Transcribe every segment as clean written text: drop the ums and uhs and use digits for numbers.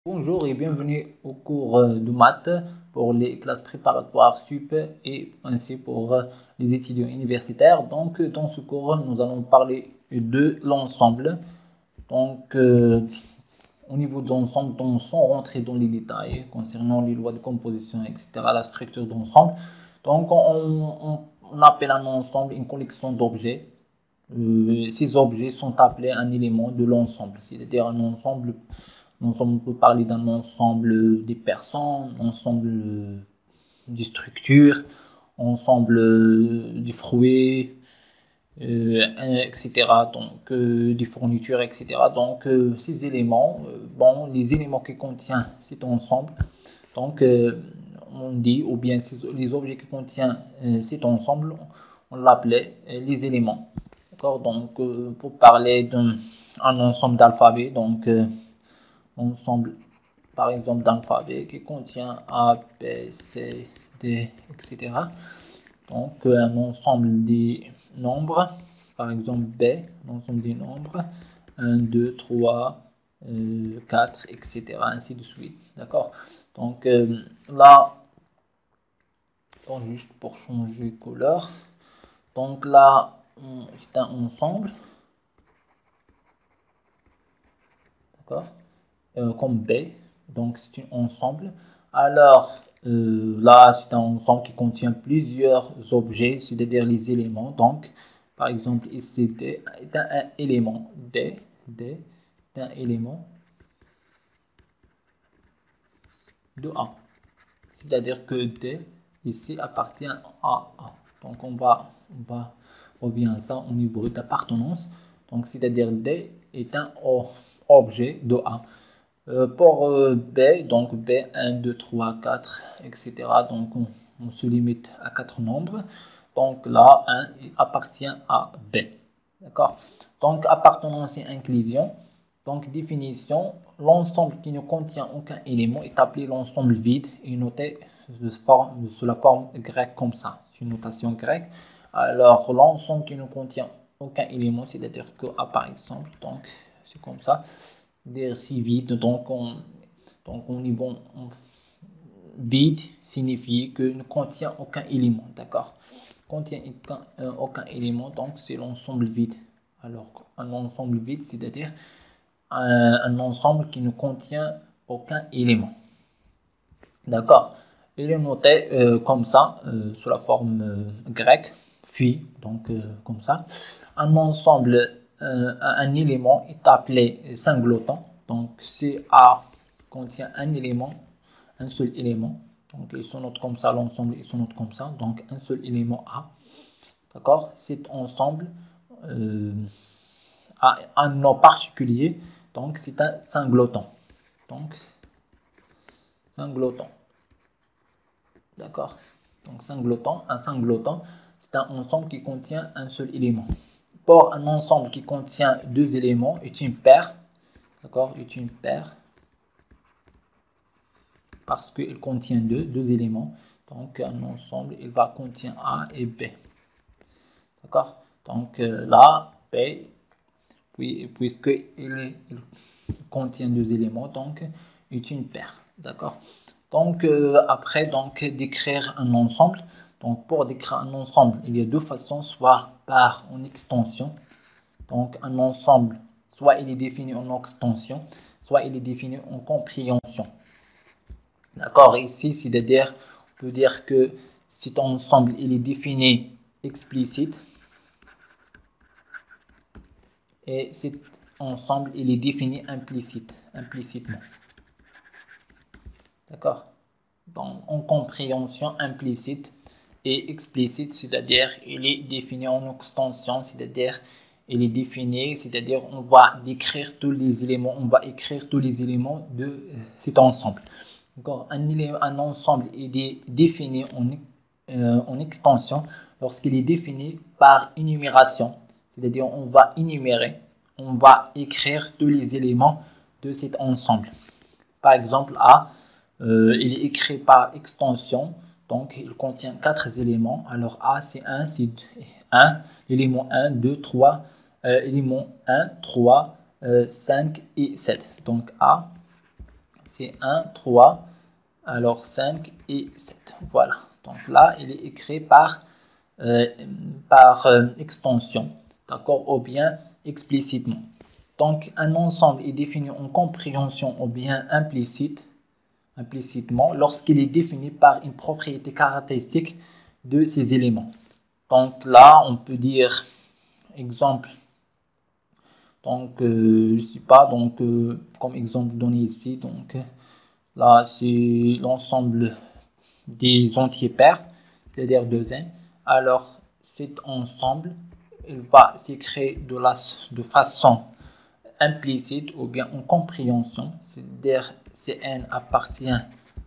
Bonjour et bienvenue au cours de maths pour les classes préparatoires sup et ainsi pour les étudiants universitaires. Donc, dans ce cours, nous allons parler de l'ensemble. Donc, au niveau de l'ensemble, sans rentrer dans les détails concernant les lois de composition, etc., la structure d'ensemble. Donc, on appelle un ensemble une collection d'objets. Ces objets sont appelés un élément de l'ensemble, c'est-à-dire un ensemble. On peut parler d'un ensemble des personnes, ensemble des structures, ensemble des fruits, etc. Donc, des fournitures, etc. Donc, ces éléments, les éléments qui contiennent cet ensemble, donc, on dit, ou bien les objets qui contiennent cet ensemble, on l'appelait les éléments. D'accord. Donc, pour parler d'un ensemble d'alphabets, donc, ensemble, par exemple, d'alphabet qui contient A, B, C, D, etc. Donc, un ensemble des nombres, par exemple B, l'ensemble des nombres, 1, 2, 3, 4, etc. ainsi de suite. D'accord. Donc, là, juste pour changer de couleur. Donc, là, c'est un ensemble. D'accord. Comme B, donc c'est un ensemble. Alors là, c'est un ensemble qui contient plusieurs objets, c'est-à-dire les éléments. Donc, par exemple, ici, D est un élément. D est un élément de A. C'est-à-dire que D ici appartient à A. Donc, on va revenir à ça au niveau d'appartenance. Donc, c'est-à-dire D est un objet de A. Pour B, donc B, 1, 2, 3, 4, etc. Donc, on se limite à 4 nombres. Donc là, 1 appartient à B. D'accord. Donc, appartenance et inclusion. Donc, définition. L'ensemble qui ne contient aucun élément est appelé l'ensemble vide et noté sous la forme grecque comme ça. C'est une notation grecque. Alors, l'ensemble qui ne contient aucun élément, c'est-à-dire que A par exemple, donc c'est comme ça. Si vide, donc on est bon. Vide signifie que ne contient aucun élément, d'accord. Contient aucun élément, donc c'est l'ensemble vide. Alors, un ensemble vide, c'est-à-dire un ensemble qui ne contient aucun élément. D'accord. Il est noté comme ça, sous la forme grecque, puis, donc comme ça. Un ensemble, un élément est appelé singleton. Donc, si A contient un élément, un seul élément, donc ils se notent comme ça, l'ensemble, ils se notent comme ça, donc un seul élément A. D'accord. Cet ensemble a un nom particulier, donc c'est un singleton. Donc, singleton. D'accord. Donc, un singleton, c'est un ensemble qui contient un seul élément. Pour un ensemble qui contient deux éléments, est une paire. D'accord. Est une paire. Parce qu'il contient deux éléments. Donc, un ensemble, il va contenir A et B. D'accord. Donc, là, B, puisqu'il contient deux éléments, donc, est une paire. D'accord. Donc, après, donc, décrire un ensemble. Donc, pour décrire un ensemble, il y a deux façons, soit par en extension. Donc, un ensemble, soit il est défini en extension, soit il est défini en compréhension. D'accord. Ici, c'est-à-dire, on peut dire que cet ensemble, il est défini explicite. Et cet ensemble, il est défini implicitement. D'accord. Donc, en compréhension implicite et explicite, c'est-à-dire il est défini en extension, c'est-à-dire il est défini, c'est-à-dire on va décrire tous les éléments, on va écrire tous les éléments de cet ensemble. D'accord. Un ensemble est défini en extension lorsqu'il est défini par énumération, c'est-à-dire on va énumérer, on va écrire tous les éléments de cet ensemble. Par exemple, A, il est écrit par extension, donc il contient 4 éléments. Alors A, c'est 1, l'élément 1, 2, 3, élément 1, 3, 5 et 7. Donc A, c'est 1, 3, alors 5 et 7. Voilà. Donc là, il est écrit par extension, d'accord, ou bien explicitement. Donc, un ensemble est défini en compréhension ou bien implicitement lorsqu'il est défini par une propriété caractéristique de ces éléments. Donc là, on peut dire, exemple, donc je sais pas, donc comme exemple donné ici, donc là c'est l'ensemble des entiers pairs, c'est-à-dire 2n. Alors cet ensemble, il va s'écrire de façon implicite ou bien en compréhension, c'est-à-dire Cn appartient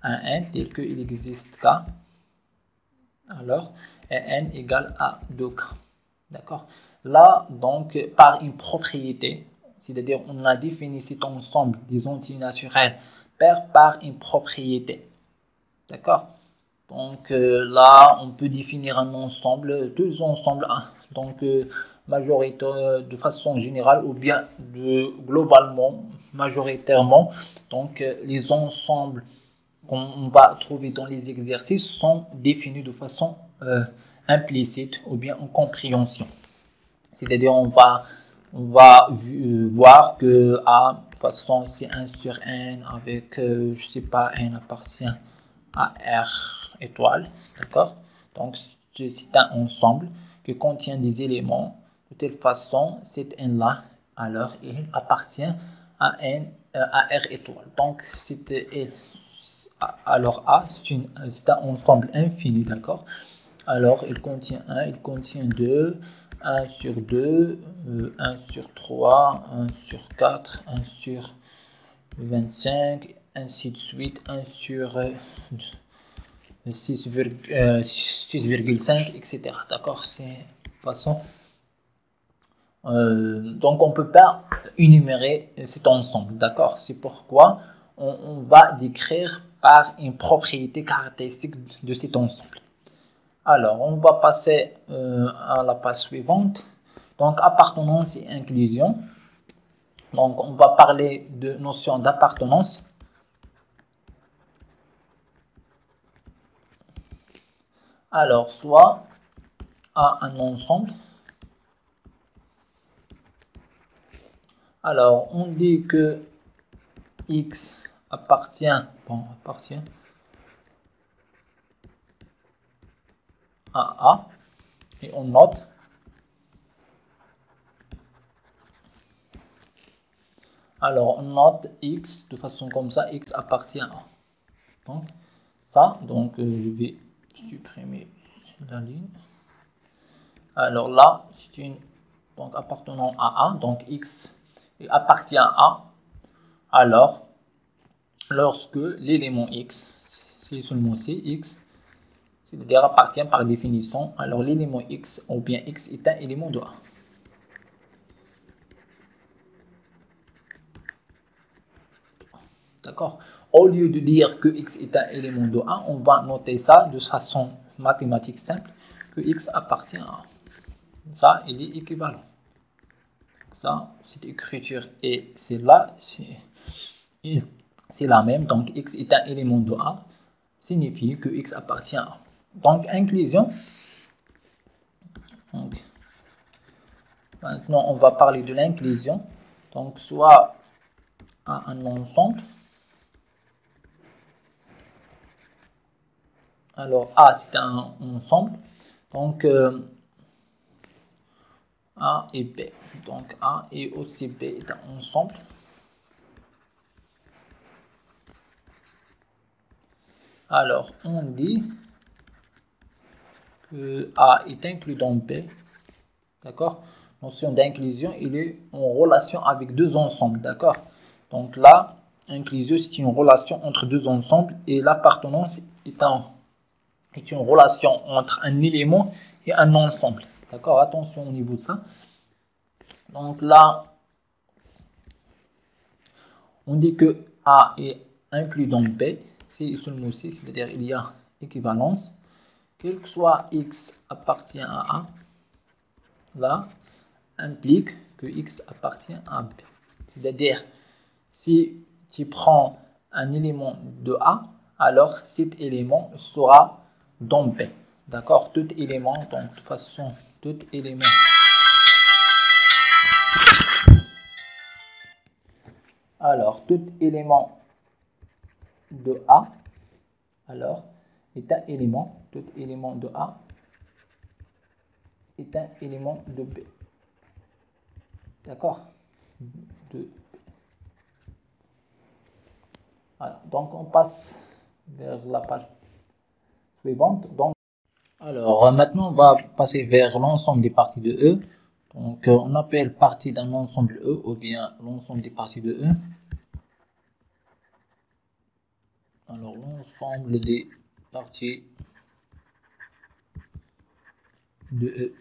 à n tel qu'il existe k, alors n égale à 2k. D'accord. Là, donc, par une propriété, c'est-à-dire on a défini cet ensemble des entiers naturels par une propriété. D'accord. Donc là, on peut définir un ensemble, deux ensembles, donc majoritaire de façon générale ou bien globalement, majoritairement. Donc les ensembles qu'on va trouver dans les exercices sont définis de façon implicite ou bien en compréhension. C'est-à-dire on va voir que de toute façon c'est 1 sur n avec, je sais pas, n appartient à R étoile, d'accord. Donc c'est un ensemble qui contient des éléments de telle façon cet n là, alors il appartient à R étoile. Donc alors A c'est un ensemble infini, d'accord. Alors il contient 1, il contient 2, 1 sur 2, 1 sur 3, 1 sur 4, 1 sur 25, ainsi de suite, 1 sur 6,5, etc. D'accord, c'est de façon. Donc on ne peut pas énumérer cet ensemble, d'accord. C'est pourquoi on va décrire par une propriété caractéristique de cet ensemble. Alors on va passer à la page suivante. Donc appartenance et inclusion. Donc on va parler de notion d'appartenance. Alors soit à un ensemble. Alors, on dit que X appartient à A, et on note. Alors, on note X de façon comme ça, X appartient à A. Donc, ça, donc je vais supprimer la ligne. Alors là, c'est une, donc appartenant à A, donc X appartient à A. Alors, lorsque l'élément X, c'est seulement C, X, c'est-à-dire appartient par définition, alors l'élément X ou bien X est un élément de A. D'accord. Au lieu de dire que X est un élément de A, on va noter ça de façon mathématique simple, que X appartient à A. Ça, il est équivalent. Ça, cette écriture et celle-là, c'est la même. Donc, X est un élément de A, signifie que X appartient à A. Donc, inclusion. Donc, maintenant, on va parler de l'inclusion. Donc, soit à un ensemble. Alors, A, c'est un ensemble. Donc, A et B. Donc, A et aussi B est un ensemble. Alors, on dit que A est inclus dans B. D'accord? Notion d'inclusion, il est en relation avec deux ensembles. D'accord? Donc là, inclusion, c'est une relation entre deux ensembles et l'appartenance est une relation entre un élément et un ensemble. D'accord? Attention au niveau de ça. Donc là, on dit que A est inclus dans B, c'est seulement C, c'est-à-dire il y a équivalence. Quel que soit X appartient à A, là, implique que X appartient à B. C'est-à-dire, si tu prends un élément de A, alors cet élément sera dans B. D'accord? Tout élément, donc de toute façon, tout élément. Alors, tout élément de A, alors, est un élément, tout élément de A est un élément de B. D'accord? Voilà. Donc, on passe vers la page suivante. Donc, alors, maintenant, on va passer vers l'ensemble des parties de E. Donc, on appelle partie d'un ensemble E ou bien l'ensemble des parties de E. Alors, l'ensemble des parties de E.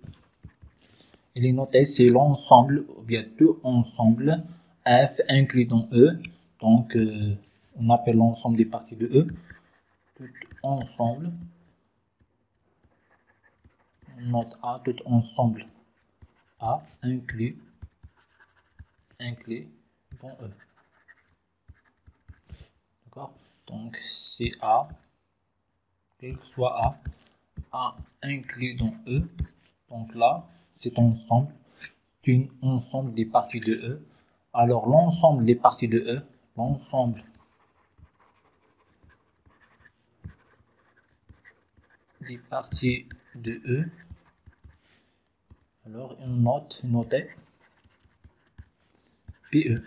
Il est noté, c'est l'ensemble ou bien tout ensemble F inclus dans E. Donc, on appelle l'ensemble des parties de E. Tout ensemble. Note A, tout ensemble A inclus dans E. D'accord? Donc, c'est A, quel que soit A inclus dans E. Donc là, cet ensemble est un ensemble des parties de E. Alors, l'ensemble des parties de E, l'ensemble des parties de E, alors une note, notée PE.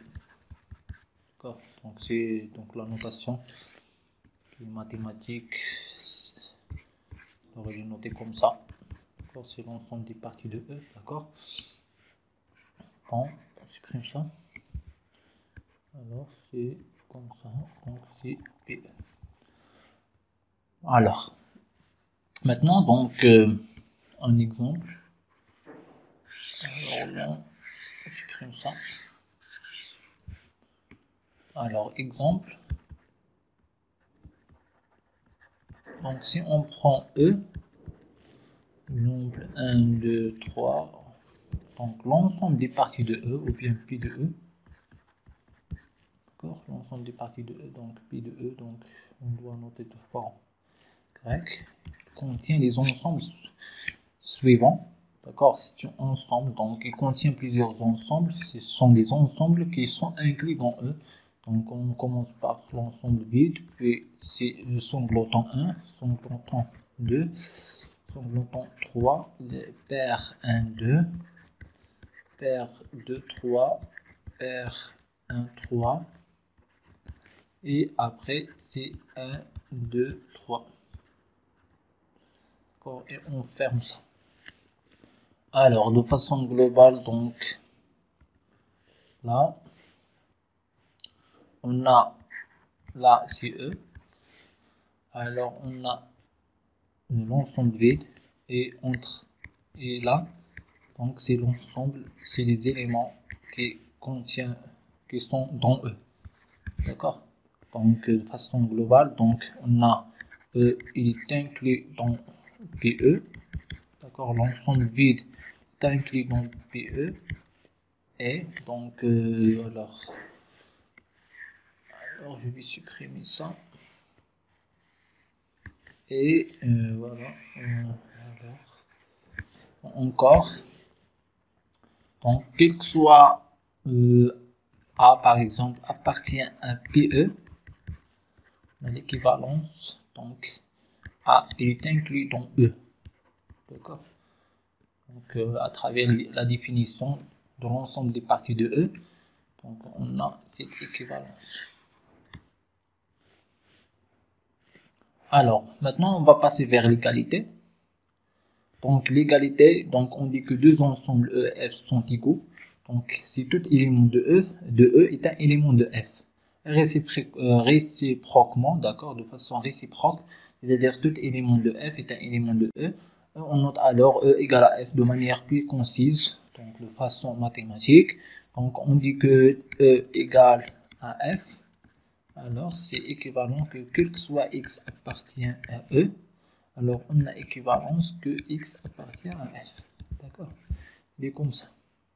D'accord? Donc, c'est donc la notation mathématique. On aurait dû noter comme ça. D'accord? C'est l'ensemble des parties de E. D'accord? Bon, on supprime ça. Alors, c'est comme ça. Donc, c'est PE. Alors, maintenant, donc, un exemple. Alors, on supprime ça. Alors, exemple. Donc, si on prend E, exemple 1, 2, 3, donc l'ensemble des parties de E, ou bien pi de E, d'accord, l'ensemble des parties de E, donc pi de E, donc on doit noter de forme grecque, contient les ensembles suivants, d'accord, c'est un ensemble, donc il contient plusieurs ensembles, ce sont des ensembles qui sont inclus dans E. Donc on commence par l'ensemble vide, puis c'est le sanglotant 1, sanglotant 2, sanglotant 3, le paire 1, 2, paire 2, 3, paire 1, 3, et après c'est 1, 2, 3. D'accord, et on ferme ça. Alors, de façon globale, donc, là, on a là, c'est E. Alors, on a l'ensemble vide et entre et là, donc c'est l'ensemble, c'est les éléments qui contiennent, qui sont dans E. D'accord? Donc, de façon globale, donc on a E, il est inclus dans PE. D'accord? L'ensemble vide est inclus dans PE. Et donc, alors je vais supprimer ça. Et voilà. Alors, encore. Donc, quel que soit A par exemple appartient à PE, l'équivalence, donc A est inclus dans E. D'accord? Donc, à travers la définition de l'ensemble des parties de E, donc on a cette équivalence. Alors, maintenant, on va passer vers l'égalité. Donc, l'égalité, donc on dit que deux ensembles E et F sont égaux. Donc, si tout élément de E est un élément de F. Réciproquement, d'accord, de façon réciproque, c'est-à-dire tout élément de F est un élément de E. On note alors E égale à F de manière plus concise, donc de façon mathématique. Donc, on dit que E égale à F. Alors, c'est équivalent que quel que soit X appartient à E. Alors, on a équivalence que X appartient à F. D'accord? Il est comme ça.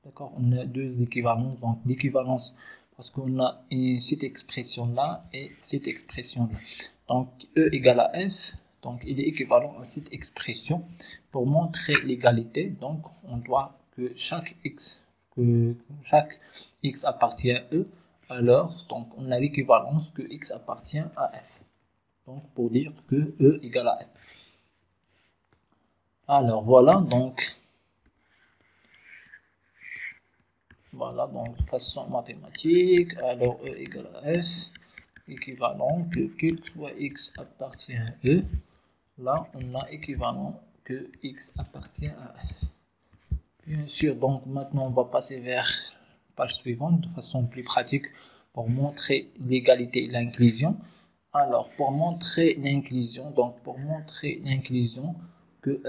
D'accord? On a deux équivalences. Donc, l'équivalence parce qu'on a cette expression-là et cette expression-là. Donc, E égale à F, donc il est équivalent à cette expression. Pour montrer l'égalité, donc on doit que chaque x appartient à E, alors donc on a l'équivalence que x appartient à F. Donc pour dire que E égale à F. Alors voilà donc de façon mathématique, alors E égale à F, équivalent que quel soit x appartient à E, là on a équivalent que x appartient à F. Bien sûr, donc maintenant on va passer vers la page suivante de façon plus pratique pour montrer l'égalité et l'inclusion. Alors pour montrer l'inclusion, que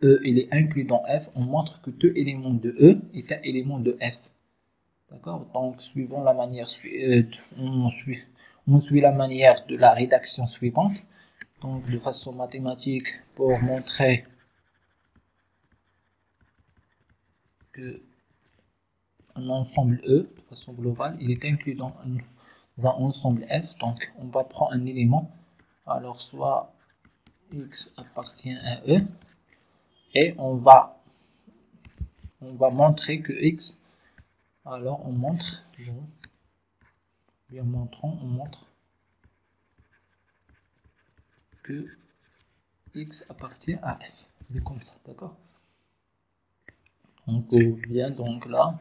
E il est inclus dans F, on montre que tout élément de E est un élément de F. D'accord? Donc suivant la manière on suit la manière de la rédaction suivante. Donc de façon mathématique pour montrer que un ensemble E de façon globale, il est inclus dans un ensemble F. Donc on va prendre un élément, alors soit x appartient à E, et on va montrer que x, alors on montre, bien montrant, on montre que x appartient à F. C'est comme ça, d'accord? Donc bien donc là,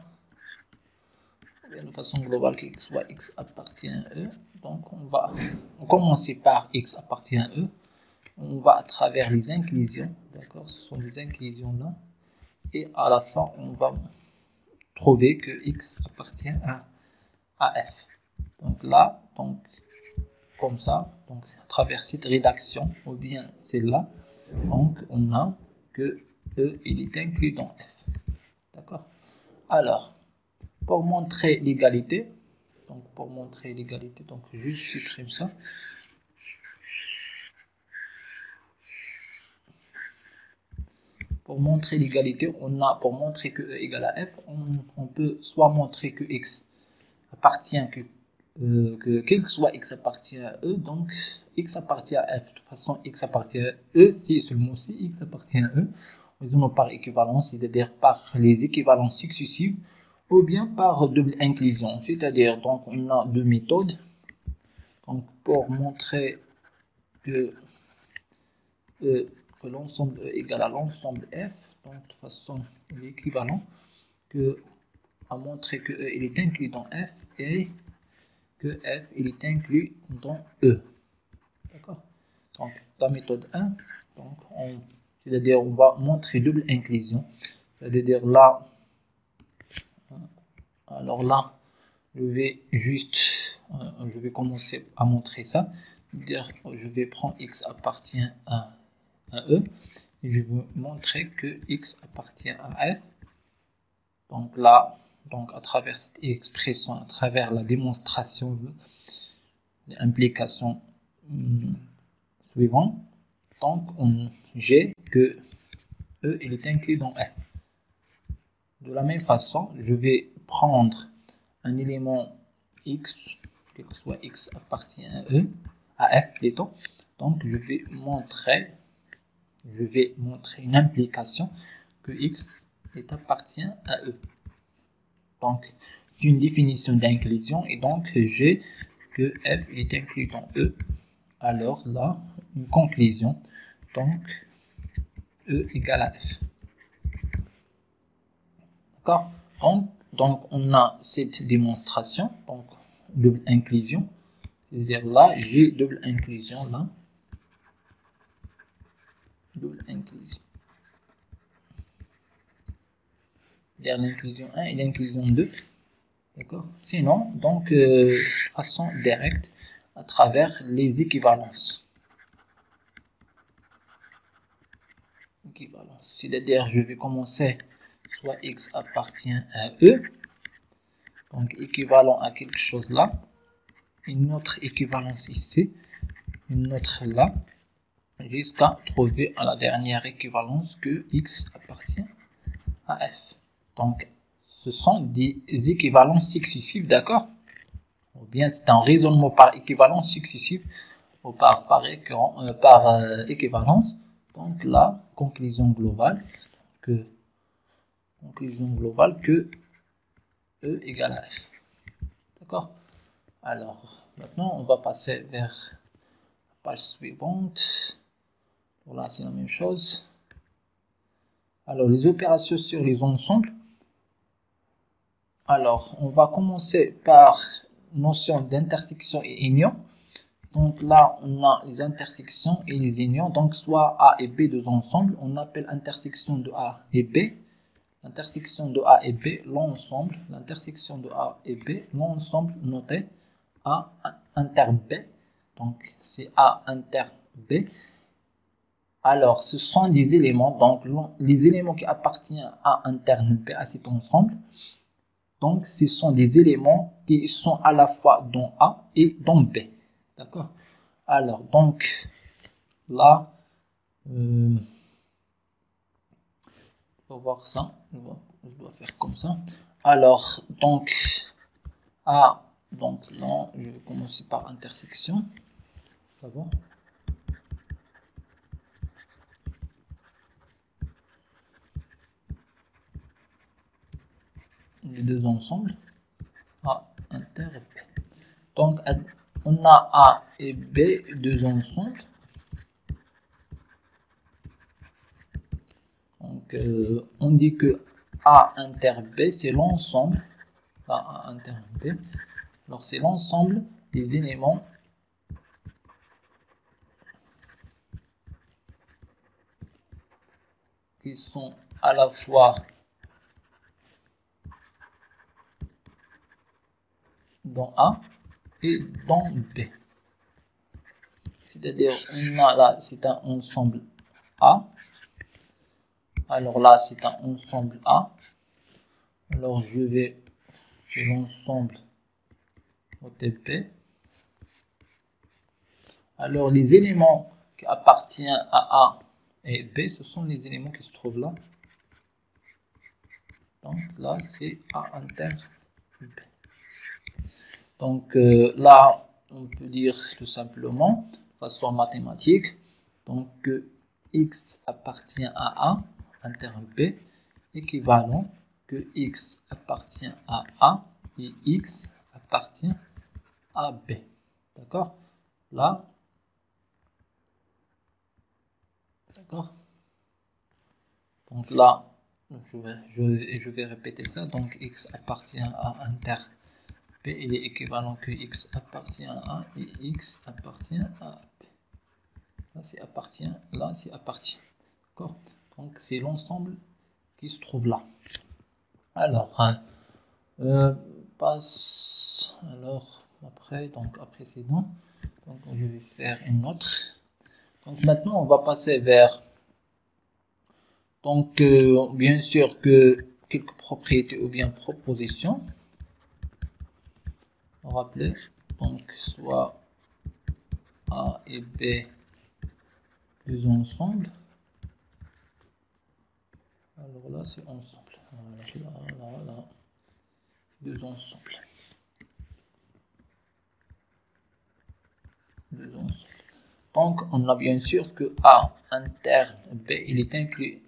de façon globale que soit x appartient à E. Donc on va commencer par x appartient à E. On va à travers les inclusions, d'accord? Ce sont des inclusions là. Et à la fin, on va trouver que x appartient à F. Donc là, donc comme ça, donc à travers cette rédaction, ou bien celle-là, donc on a que E il est inclus dans F. D'accord? Alors, pour montrer l'égalité, donc je supprime ça. Pour montrer l'égalité, pour montrer que E égale à F, on peut soit montrer que x appartient quel que soit x appartient à E, donc x appartient à F. De toute façon, x appartient à E, si seulement si x appartient à E, raisonnons par équivalence, c'est-à-dire par les équivalences successives, ou bien par double inclusion, c'est-à-dire donc on a deux méthodes. Donc pour montrer que l'ensemble E égale à l'ensemble F, donc de toute façon il est équivalent que à montrer que E il est inclus dans F et que F il est inclus dans E. D'accord? Donc la méthode 1, donc c'est-à-dire on va montrer double inclusion, c'est-à-dire là, alors là je vais commencer à montrer ça, c'est-à-dire je vais prendre x appartient à E et je vais montrer que x appartient à F. Donc là, donc à travers cette expression, à travers la démonstration de l'implication suivante, donc j'ai que E il est inclus dans F. De la même façon, je vais prendre un élément x, quel que soit x appartient à E, à F plutôt. Donc je vais montrer une implication que x appartient à E. Donc c'est une définition d'inclusion et donc j'ai que F est inclus dans E. Alors là, une conclusion, donc E égale à F. D'accord? Donc on a cette démonstration, donc double inclusion, c'est-à-dire là j'ai double inclusion là, double inclusion. C'est-à-dire l'inclusion 1 et l'inclusion 2, d'accord? Sinon, donc de façon directe, à travers les équivalences. C'est-à-dire je vais commencer soit x appartient à E, donc équivalent à quelque chose là, une autre équivalence ici, une autre là, jusqu'à trouver à la dernière équivalence que x appartient à F. Donc ce sont des équivalences successives, d'accord? ou bien c'est un raisonnement par équivalence successive ou par équivalence. Donc la conclusion globale que E égale à F. D'accord? Alors maintenant on va passer vers la page suivante. Voilà, c'est la même chose. Alors les opérations sur les ensembles. Alors on va commencer par notion d'intersection et union. Donc là, on a les intersections et les unions. Donc soit A et B deux ensembles, on appelle intersection de A et B. L'intersection de A et B, l'ensemble. L'intersection de A et B, l'ensemble noté A inter B. Donc c'est A inter B. Alors ce sont des éléments. Donc les éléments qui appartiennent à interne B, à cet ensemble. Donc ce sont des éléments qui sont à la fois dans A et dans B. D'accord? Alors, donc, là, on va voir ça. Je dois faire comme ça. Alors, donc, A, donc là, je vais commencer par intersection. Ça va? Les deux ensembles. A, inter et B. Donc, on a A et B, deux ensembles. Donc, on dit que A inter B, c'est l'ensemble. A inter B. Alors, c'est l'ensemble des éléments qui sont à la fois dans A et dans B. C'est-à-dire, on a là, c'est un ensemble A. Alors là, c'est un ensemble A. Alors, je vais sur l'ensemble OTP. Alors, les éléments qui appartiennent à A et B, ce sont les éléments qui se trouvent là. Donc là, c'est A inter B. Donc là, on peut dire tout simplement, de façon mathématique, donc que X appartient à A, inter B, équivalent que X appartient à A et X appartient à B. D'accord? Là, d'accord? Donc là, je vais répéter ça. Donc X appartient à inter B, il est équivalent que X appartient à A et X appartient à B. Là, c'est appartient, là, c'est appartient. D'accord? Donc, c'est l'ensemble qui se trouve là. Alors, passe, alors, après, donc, après c'est bon. Donc, je vais faire une autre. Donc, maintenant, on va passer vers, donc, bien sûr que quelques propriétés ou bien propositions. Rappelez, donc, soit A et B deux ensembles. Alors là, c'est ensemble. Là. Deux ensembles. Deux ensembles. Donc, on a bien sûr que A interne B, il est inclus.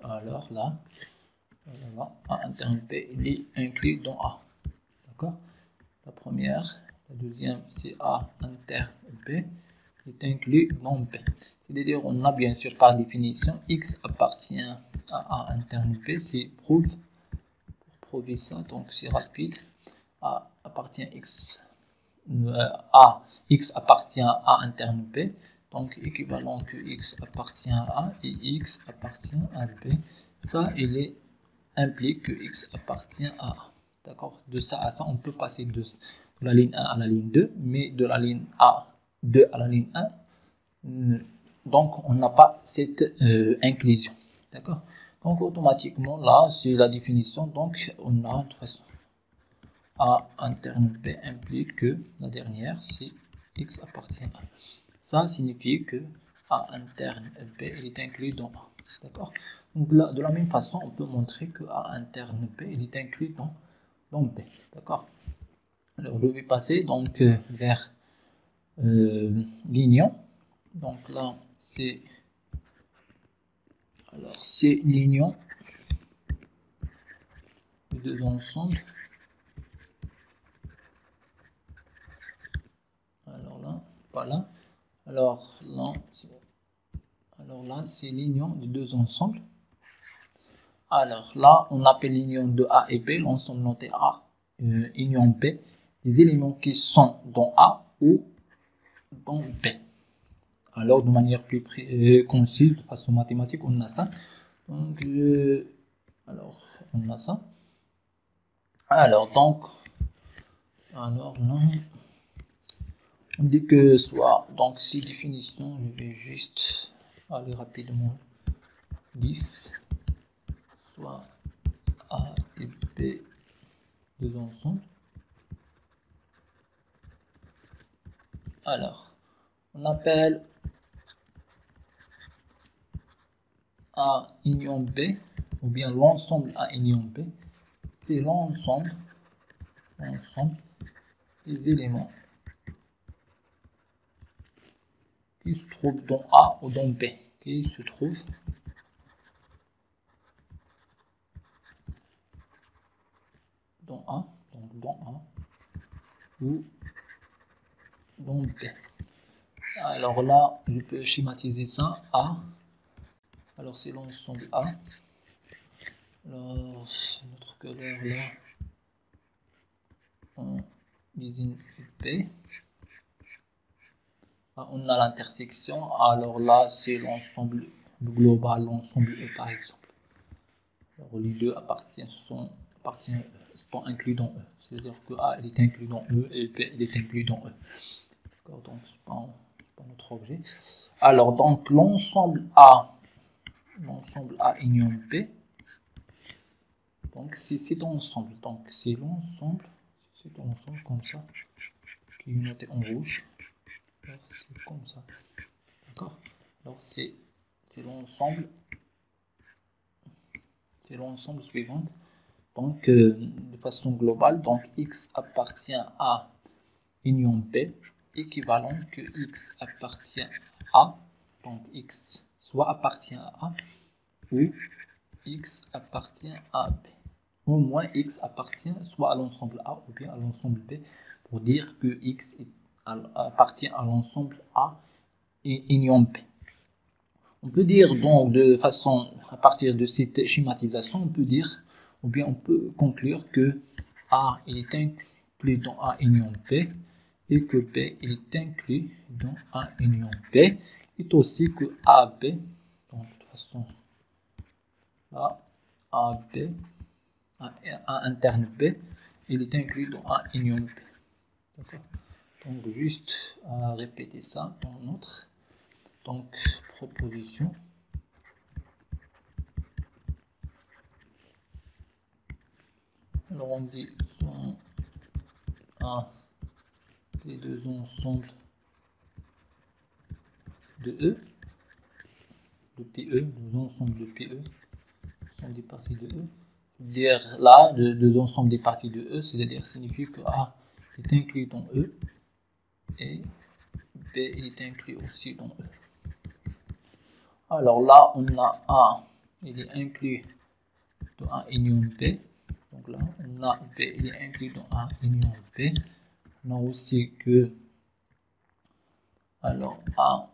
Alors là, A interne B, il est inclus dans A. D'accord? La première, la deuxième, c'est A interne B, il est inclus dans B. C'est-à-dire, on a bien sûr par définition, X appartient à A interne B, c'est prouve. Pour prouver ça, donc c'est rapide. A appartient X. X appartient à A interne B, donc équivalent que X appartient à A et X appartient à B. Ça, il implique que X appartient à A. D'accord? De ça à ça, on peut passer de la ligne 1 à la ligne 2, mais de la ligne A2 à la ligne 1, donc on n'a pas cette inclusion. D'accord? Donc automatiquement, là, c'est la définition, donc on a de toute façon. A interne B implique que la dernière, c'est X appartient à A. Ça signifie que A interne B est inclus dans A. D'accord? Donc là, de la même façon, on peut montrer que A interne B est inclus dans B. D'accord? Alors je vais passer donc vers l'union. Donc là c'est l'union de deux ensembles. Alors là, voilà. Alors là c'est l'union de deux ensembles. Alors là, on appelle l'union de A et B, l'ensemble noté A, union B, des éléments qui sont dans A ou dans B. Alors, de manière plus concise, de façon mathématique, on a ça. Donc, alors, on a ça. Alors, donc, alors là, on dit que soit, donc, ces définitions, je vais juste aller rapidement. Diff, soit A et B, deux ensembles. Alors, on appelle A union B, ou bien l'ensemble A union B, c'est l'ensemble des éléments qui se trouvent dans A ou dans B, qui se trouvent dans A, donc dans A ou dans B. Alors là, je peux schématiser ça. A, alors c'est l'ensemble A. Alors, notre couleur là, on désigne B. Là, on a l'intersection. Alors là, c'est l'ensemble global, l'ensemble E par exemple. Alors les deux sont inclus dans E. C'est-à-dire que A il est inclus dans E et B il est inclus dans E. D'accord, donc c'est pas notre objet. Alors donc l'ensemble A union B, donc c'est cet ensemble, donc c'est l'ensemble comme ça qui est noté en rouge. C'est comme ça. D'accord. Alors c'est l'ensemble suivant. Donc de façon globale, donc X appartient à union B, équivalent que X appartient à, donc X soit appartient à A ou X appartient à B. Au moins X appartient soit à l'ensemble A ou bien à l'ensemble B, pour dire que X appartient à l'ensemble A et union B. On peut dire donc de façon, à partir de cette schématisation, on peut dire, ou bien on peut conclure que A il est inclus dans A union B et que B il est inclus dans A union B, et aussi que AB, donc de toute façon là, AB, A interne B, il est inclus dans A union B. D'accord. Donc juste à répéter ça dans notre proposition. Alors on dit soit A des deux ensembles de E, de PE, deux ensembles de PE sont des parties de E. Dire là, de deux ensembles des parties de E, c'est-à-dire signifie que A est inclus dans E et B est inclus aussi dans E. Alors là, on a A, il est inclus dans A union B. Donc là, on a B, il est inclus dans A union B. On a aussi que, alors A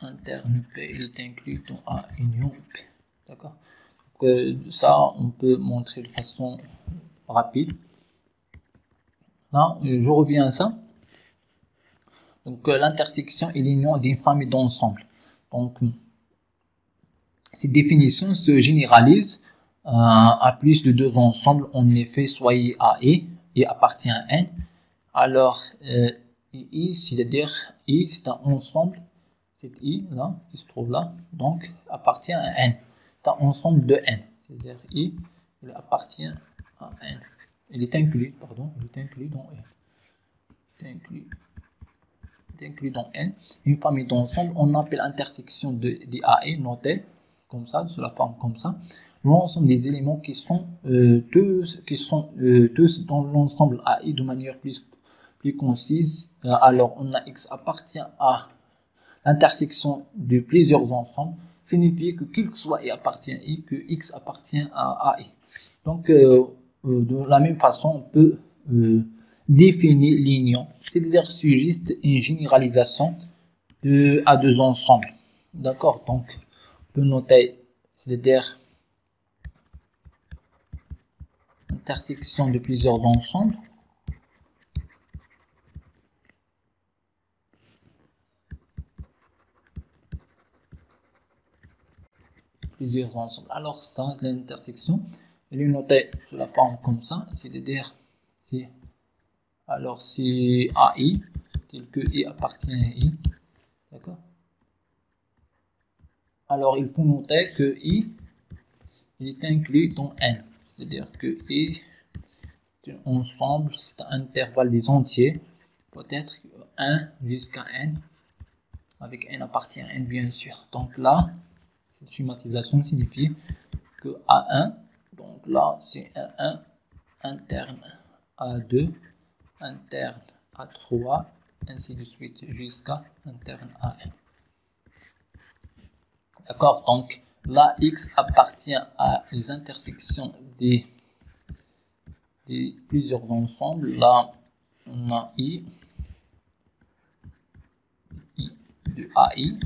interne B, il est inclus dans A union B. D'accord. Ça, on peut montrer de façon rapide. Là, je reviens à ça. Donc, l'intersection est l'union d'une famille d'ensembles. Donc, ces définitions se généralisent à plus de deux ensembles. En effet, soyez A et appartient à N. Alors, I, c'est-à-dire I, c'est un ensemble. C'est I, là, qui se trouve là, donc appartient à N. C'est un ensemble de N. C'est-à-dire I, il appartient à N. Il est inclus, pardon, il est inclus dans N. Il est inclus dans N. Une famille d'ensembles, on appelle intersection des A et notée comme ça, de la forme comme ça. L'ensemble des éléments qui sont tous dans l'ensemble AI de manière plus plus concise. Alors, on a X appartient à l'intersection de plusieurs ensembles, signifie que quel que soit I appartient à I, que X appartient à I. Donc, de la même façon, on peut définir l'union, c'est-à-dire c'est juste une généralisation à deux ensembles. D'accord, donc on peut noter, c'est-à-dire intersection de plusieurs ensembles. Plusieurs ensembles. Alors ça, l'intersection, elle est notée sous la forme comme ça, c'est-à-dire c'est alors c'est AI, tel que I appartient à I, d'accord. Alors il faut noter que I il est inclus dans N, c'est-à-dire que I c'est un ensemble, c'est un intervalle des entiers, peut-être 1 jusqu'à N, avec N appartient à N bien sûr. Donc là, cette schématisation signifie que A1, donc là c'est un 1 interne A2, interne A3, ainsi de suite jusqu'à interne AN. D'accord, donc là X appartient à les intersections des plusieurs ensembles. Là on a I de AI,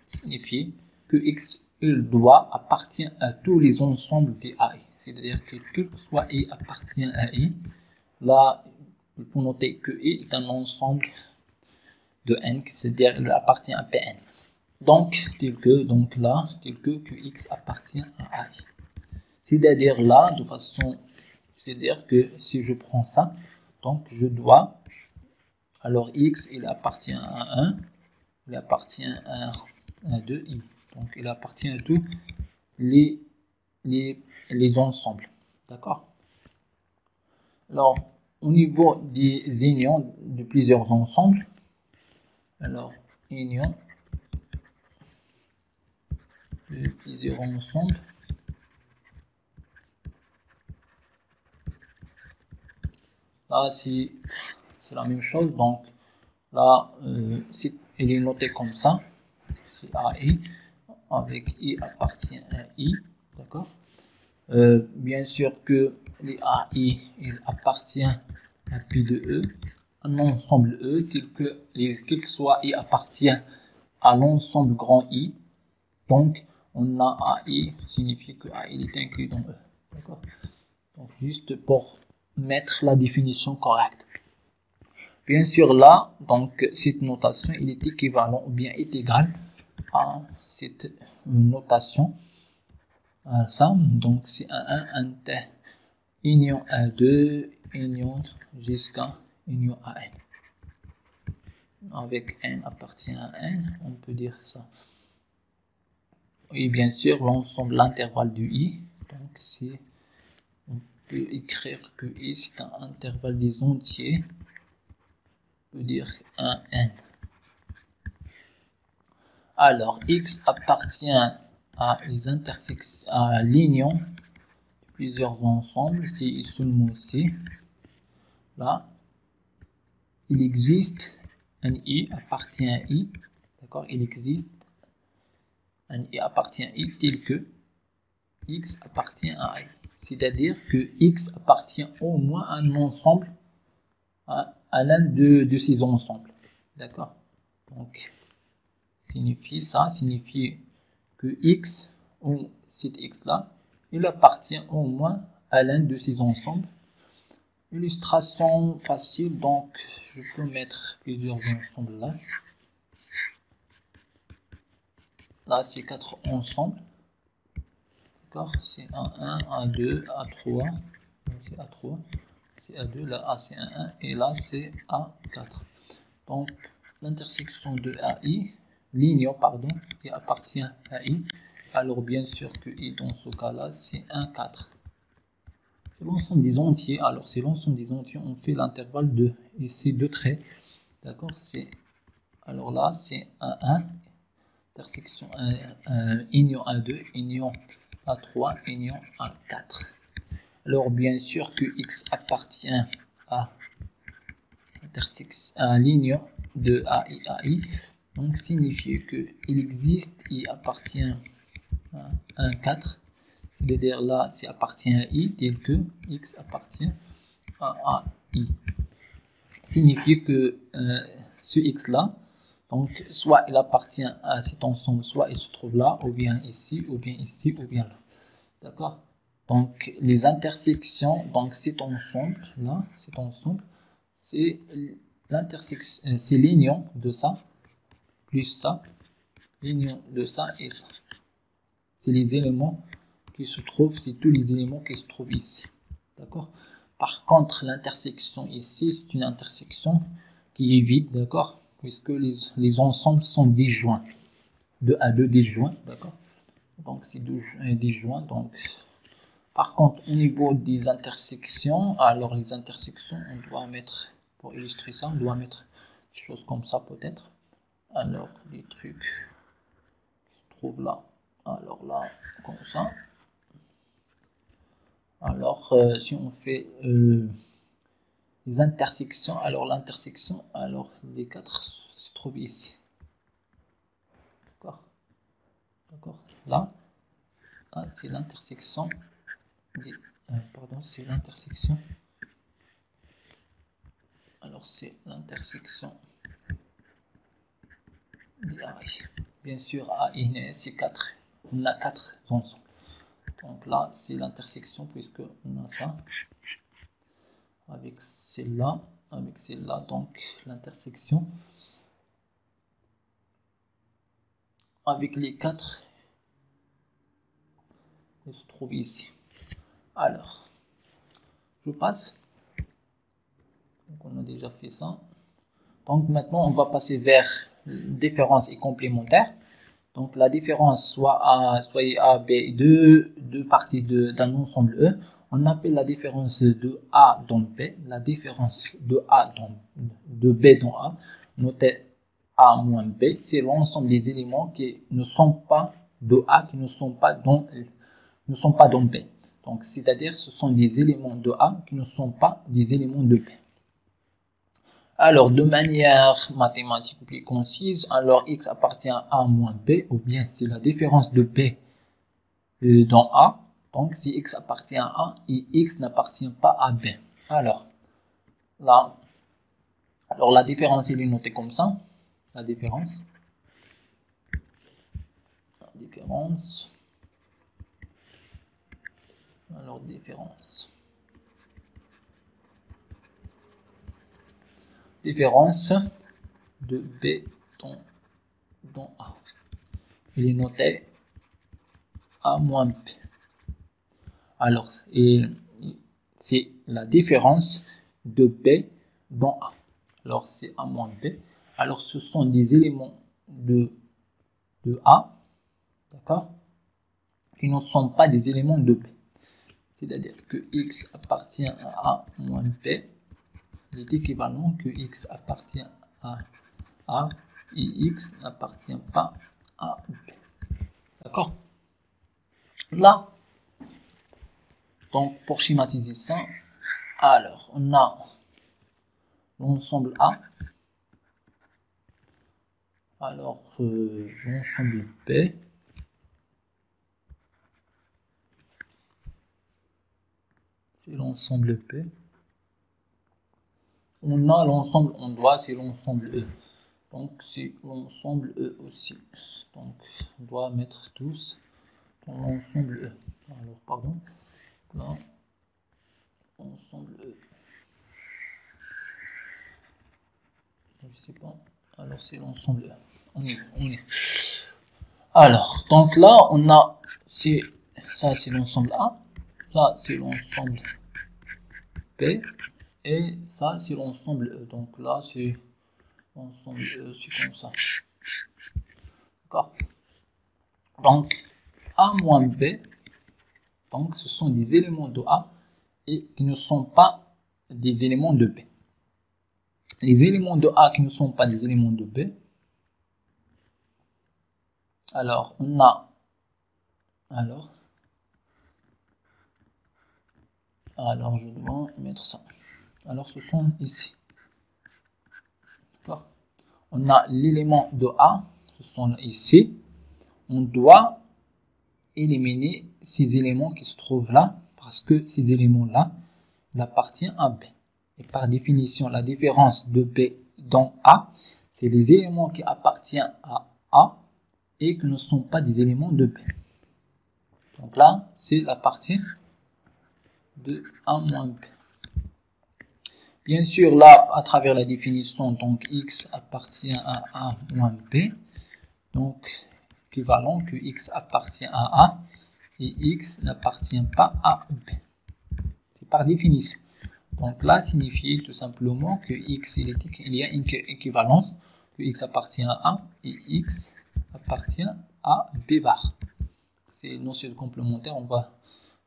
signifie que X il doit appartient à tous les ensembles des AI, c'est-à-dire que quel que soit I appartient à I, là il faut noter que I est un ensemble de N, c'est-à-dire il appartient à Pn. Donc tel que X appartient à I. C'est-à-dire là, de façon, c'est-à-dire que si je prends ça, donc je dois, alors X il appartient à 1, il appartient à 2I. Donc il appartient à tous les ensembles. D'accord? Alors, au niveau des unions de plusieurs ensembles, alors union de plusieurs ensembles, là c'est la même chose. Donc là, il est noté comme ça, c'est AI, avec I appartient à I, d'accord. Bien sûr que les AI, il appartient à P de E, un ensemble E, tel que quel que soit I appartient à l'ensemble grand I. Donc, on a AI, signifie que AI est inclus dans E. D'accord. Donc, juste pour mettre la définition correcte. Bien sûr, là, donc, cette notation, il est équivalent ou bien est égal à cette notation. À ça, donc, c'est un inter union A2, union jusqu'à union à N. Avec N appartient à N, on peut dire ça. Et bien sûr, l'ensemble, l'intervalle du I, donc c'est, on peut écrire que I c'est un intervalle des entiers, on peut dire un N. Alors, X appartient à les intersections, à l'union de plusieurs ensembles, c'est seulement C. Là, il existe un I appartient à I, d'accord, il existe un I appartient à I tel que X appartient à I. C'est-à-dire que X appartient au moins à un ensemble, à l'un de ces ensembles. D'accord. Donc, ça signifie que X, ou cet X-là, il appartient au moins à l'un de ces ensembles. Illustration facile, donc je peux mettre plusieurs ensembles là. Là, c'est 4 ensembles. D'accord, c'est A1, A2, A3, c'est A3, c'est A2, là A c'est A1 et là c'est A4. Donc l'intersection de AI, l'union pardon, qui appartient à I, alors bien sûr que I dans ce cas-là c'est 1, 4. C'est l'ensemble des entiers, alors c'est l'ensemble des entiers, on fait l'intervalle de, et c'est deux traits, d'accord, c'est, alors là c'est A1, intersection union A2, union A3, union A4. Alors bien sûr que X appartient à ligne de AI AI, donc signifie que il existe, il appartient à un 4, c'est-à-dire là, c'est appartient à I, tel que X appartient à I. Signifie que ce X là, donc soit il appartient à cet ensemble, soit il se trouve là, ou bien ici, ou bien ici, ou bien là. D'accord? Donc les intersections, donc cet ensemble là, cet ensemble, c'est l'intersection, c'est l'union de ça, plus ça, l'union de ça et ça. C'est les éléments qui se trouvent, c'est tous les éléments qui se trouvent ici. D'accord? Par contre, l'intersection ici, c'est une intersection qui est vide, d'accord? Puisque les ensembles sont disjoints. 2 à 2 disjoints, d'accord? Donc c'est disjoints. Donc, par contre, au niveau des intersections, alors les intersections, on doit mettre, pour illustrer ça, on doit mettre des choses comme ça peut-être. Alors, des trucs qui se trouvent là. Alors là, comme ça. Alors, si on fait les intersections, alors l'intersection, alors les 4 se trouvent ici. D'accord? D'accord? Là, c'est l'intersection des. Pardon, c'est l'intersection. Alors, c'est l'intersection des AI. Bien sûr, AI, c'est 4. On a 4 ensemble. Donc là, c'est l'intersection puisque on a ça. Avec celle-là, donc l'intersection avec les 4 il se trouve ici. Alors, je passe. Donc on a déjà fait ça. Donc maintenant, on va passer vers différence et complémentaire. Donc la différence, soit A, B, deux parties d'un ensemble E. On appelle la différence de A dans B, la différence de B dans A, notée A moins B, c'est l'ensemble des éléments qui ne sont pas de A, qui ne sont pas dans B. Donc c'est-à-dire ce sont des éléments de A qui ne sont pas des éléments de B. Alors, de manière mathématique plus concise, alors X appartient à A moins B, ou bien c'est la différence de B dans A. Donc, si X appartient à A et X n'appartient pas à B. Alors, là, la différence, elle est notée comme ça. La différence. Alors, différence. Différence de B dans A. Il est noté A moins B. Alors, c'est la différence de B dans A. Alors, c'est A moins B. Alors, ce sont des éléments de A, d'accord, qui ne sont pas des éléments de B. C'est-à-dire que X appartient à A moins B. Il est équivalent que X appartient à A et X n'appartient pas à B. D'accord? Là, donc pour schématiser ça, alors on a l'ensemble A, alors l'ensemble B, c'est l'ensemble P. On a l'ensemble en doit, c'est l'ensemble E. Donc c'est l'ensemble E aussi. Donc on doit mettre tous dans l'ensemble E. Alors pardon, là, ensemble E. Je sais pas. Alors c'est l'ensemble E. On est. Alors, donc là, on a, ça c'est l'ensemble A, ça c'est l'ensemble P, et ça c'est l'ensemble E. Donc là, c'est l'ensemble E, c'est comme ça. D'accord? Donc, A moins B, donc ce sont des éléments de A et qui ne sont pas des éléments de B. Les éléments de A qui ne sont pas des éléments de B, alors on a, alors je dois mettre ça. Alors ce sont ici. On a l'élément de A, ce sont ici. On doit éliminer ces éléments qui se trouvent là, parce que ces éléments-là, ils appartiennent à B. Et par définition, la différence de B dans A, c'est les éléments qui appartiennent à A et qui ne sont pas des éléments de B. Donc là, c'est la partie de A moins B. Bien sûr, là, à travers la définition, donc X appartient à A moins B. Donc, équivalent que X appartient à A et X n'appartient pas à B. C'est par définition. Donc là, signifie tout simplement que X, il y a une équivalence, que X appartient à A et X appartient à B bar. C'est une notion complémentaire, on va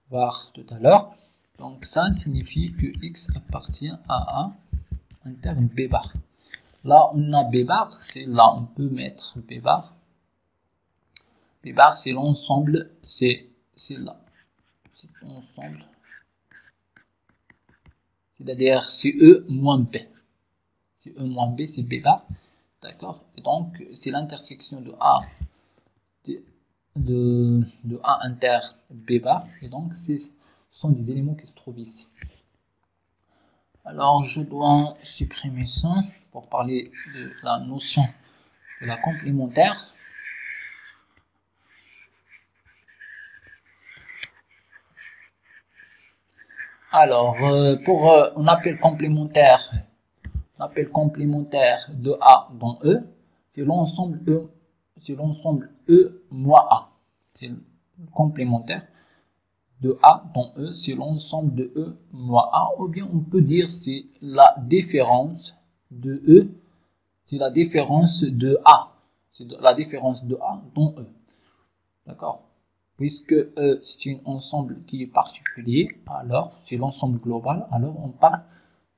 voir tout à l'heure. Donc ça signifie que X appartient à A en termes B bar. Là, on a B bar, c'est là, on peut mettre B bar. B bar, c'est l'ensemble, c'est là. C'est l'ensemble. C'est-à-dire, c'est E moins B. C'est E moins B, c'est B bar. D'accord? Et donc, c'est l'intersection de A de A inter B bar. Et donc, ce sont des éléments qui se trouvent ici. Alors, je dois supprimer ça pour parler de la notion de la complémentaire. Alors, on appelle complémentaire de A dans E, c'est l'ensemble E moins A. C'est complémentaire de A dans E, c'est l'ensemble de E moins A, ou bien on peut dire c'est la différence de E, c'est la différence de A, c'est la différence de A dans E. D'accord? Puisque E c'est un ensemble qui est particulier, alors c'est l'ensemble global, alors on parle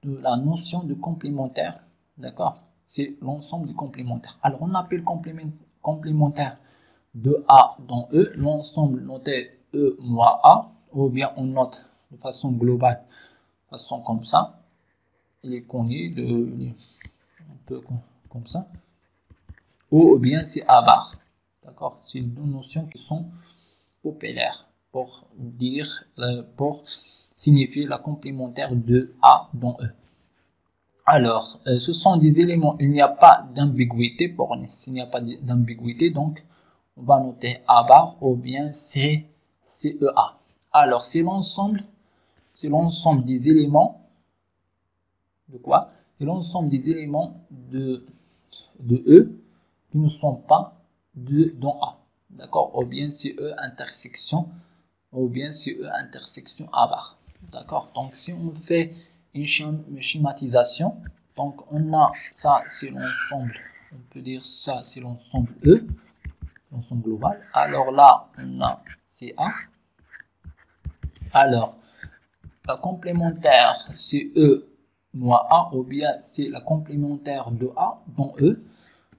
de la notion de complémentaire. D'accord? C'est l'ensemble du complémentaire. Alors on appelle complémentaire de A dans E, l'ensemble noté E moins A, ou bien on note de façon globale, de façon comme ça. Il est connu un peu comme ça. Ou bien c'est A bar. D'accord? C'est deux notions qui sont populaires pour dire, pour signifier la complémentaire de A dans E. Alors, ce sont des éléments, il n'y a pas d'ambiguïté pour nous. S'il n'y a pas d'ambiguïté, donc on va noter A bar ou bien CEA. Alors, c'est l'ensemble des éléments de quoi? C'est l'ensemble des éléments de E qui ne sont pas dans A. D'accord? Ou bien c'est E intersection, ou bien c'est E intersection A bar. D'accord? Donc, si on fait une schématisation, donc on a ça, c'est l'ensemble, on peut dire ça, c'est l'ensemble E, l'ensemble global. Alors là, on a CA. Alors, la complémentaire, c'est E moins A, ou bien c'est la complémentaire de A dans E.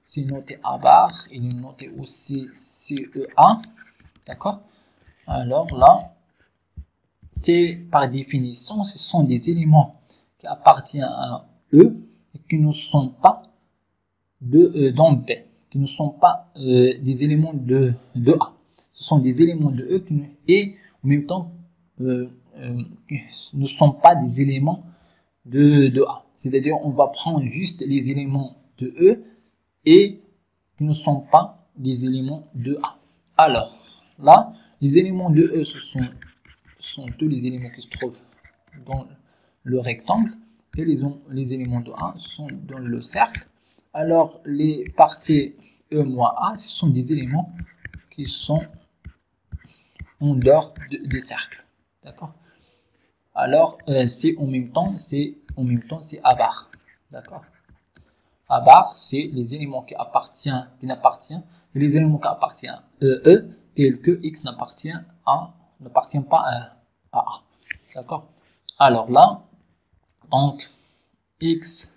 C'est noté A bar, il est noté aussi CEA. D'accord? Alors là, c'est par définition, ce sont des éléments qui appartiennent à E et qui ne sont pas dans B, qui ne sont pas des éléments de A. Ce sont des éléments de E et en même temps ne sont pas des éléments de A. C'est-à-dire on va prendre juste les éléments de E et qui ne sont pas des éléments de A. Alors là, les éléments de E, ce sont tous les éléments qui se trouvent dans le rectangle et les éléments de A sont dans le cercle. Alors les parties E moins A, ce sont des éléments qui sont en dehors des cercles. D'accord? Alors c'est en même temps c'est A bar. D'accord? A bar, c'est les éléments qui n'appartiennent à E tels que X n'appartient pas à A. D'accord? Alors là, donc X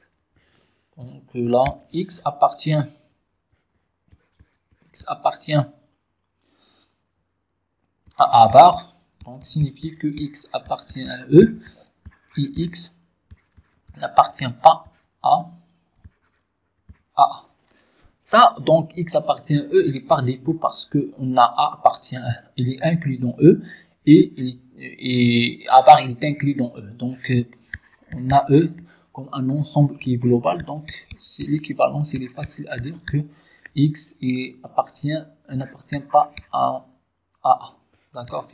appartient à A bar, donc signifie que X appartient à E et X n'appartient pas à A. Ça, donc, X appartient à E, il est par défaut parce que on a A appartient à, il est inclus dans E, et à part, il est inclus dans E. Donc, on a E comme un ensemble qui est global. Donc, c'est l'équivalence, il est facile à dire que X n'appartient pas à A. D'accord?